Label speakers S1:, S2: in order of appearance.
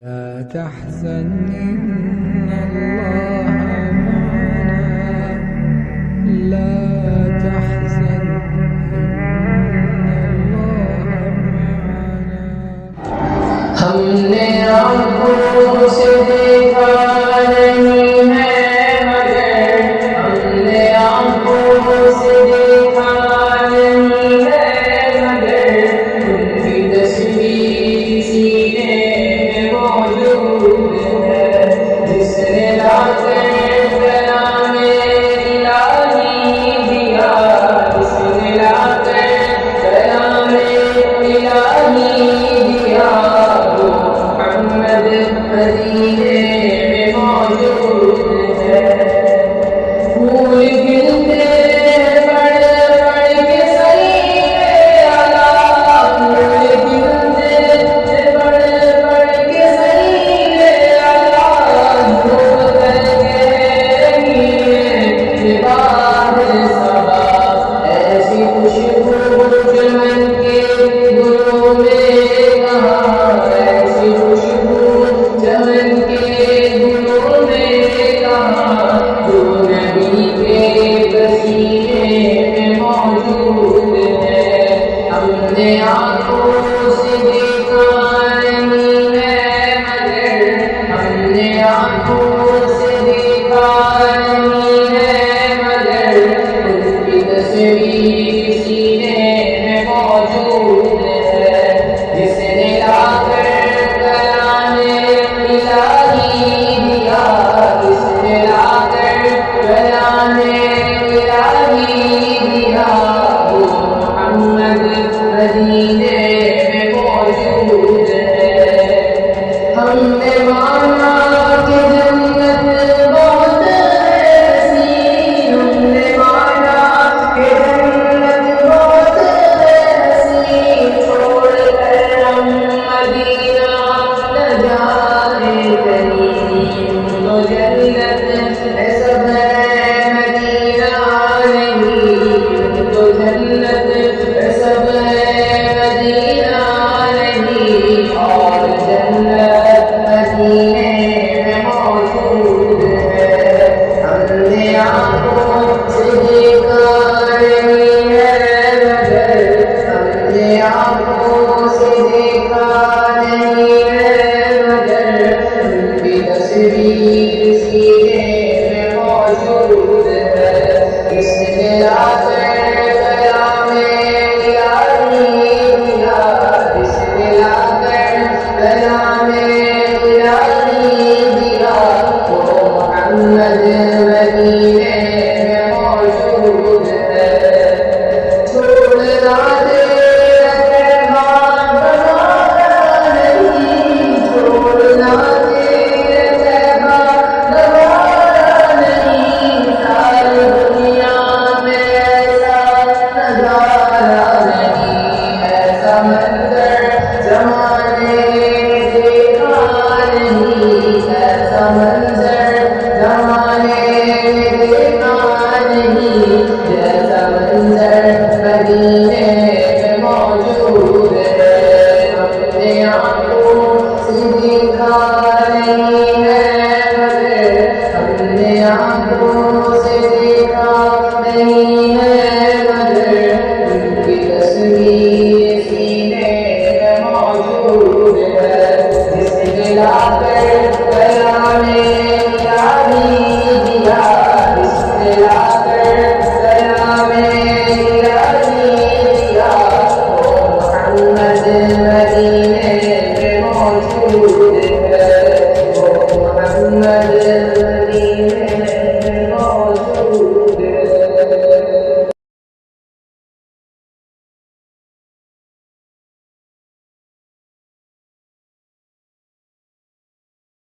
S1: لا تحزن إن الله معنا لا تحزن إن الله معنا
S2: हमने आँखों से देखा नहीं है मगर हमने आँखों से देखा नहीं है मगर उनकी तस्वीर सीने में मौजूद है जिसने लाकर कलामे इलाही दिया जिसने लाकर कलामे इलाही दिया मदीने में मौजूद है फूल खिलते पढ़ पढ़ के सलीले आला फूल खिलते पढ़ पढ़ के सलीले आला धूप करके रंगीन बाहर सबा ऐसी खुशबू चमन के गुलों में कहाँ ऐसी खुशबू चमन के गुलों में कहाँ जो नबी के पसीने में मौजूद है हमने आँखों से देखा नहीं है मगर हमने आँखों से देखा नहीं है मगर उनकी तस्वीर सीने में मौजूद है जिसने लाकर कलामे इलाही दिया जिसने लाकर कलामे इलाही दिया वो मोहम्मद मदीने में मौजूद है हमने माना कि जन्नत बहुत हसीन हमने माना कि जन्नत बहुत हसीन छोड़ कर हम मदीना न जाने कहीं तो जन्नत है सब है मदीना नहीं तो जन्नत है सब है मदीना नहीं और जन्नत मदीने में मौजूद है हमने आँखों से देखा नहीं है मगर हमने आँखों से देखा नहीं है मगर उनकी तस्वीर सीने में मौजूद है इसने लाकर कलामे इलाही दिया इसने लाकर कलामे इलाही दिया वो मोहम्मद मदीने में मौजूद है छोड़ना तेरा कहवान गवारा नहीं छोड़ना तेरा कहवान गवारा नहीं सारी दुनिया में ऐसा नजारा नहीं ऐसा मंजर जमाने ने देखा नहीं ऐसा मंजर जमाने ने देखा नहीं जैसा मंजर मदीने में मौजूद है हमने आँखों से देखा नहीं है मगर हमने आँखों से देखा नहीं है मगर उनकी तस्वीर सीने में मौजूद है जिसने लाकर कलामे इलाही दिया जिसने लाकर कलामे इलाही दिया वो मोहम्मद मदीने में मौजूद है